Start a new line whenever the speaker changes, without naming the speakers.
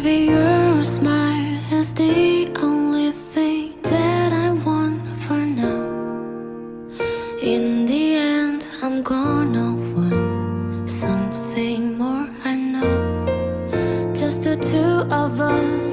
Baby, your smile is the only thing that I want for now. In the end, I'm gonna want something more, I know. Just the two of us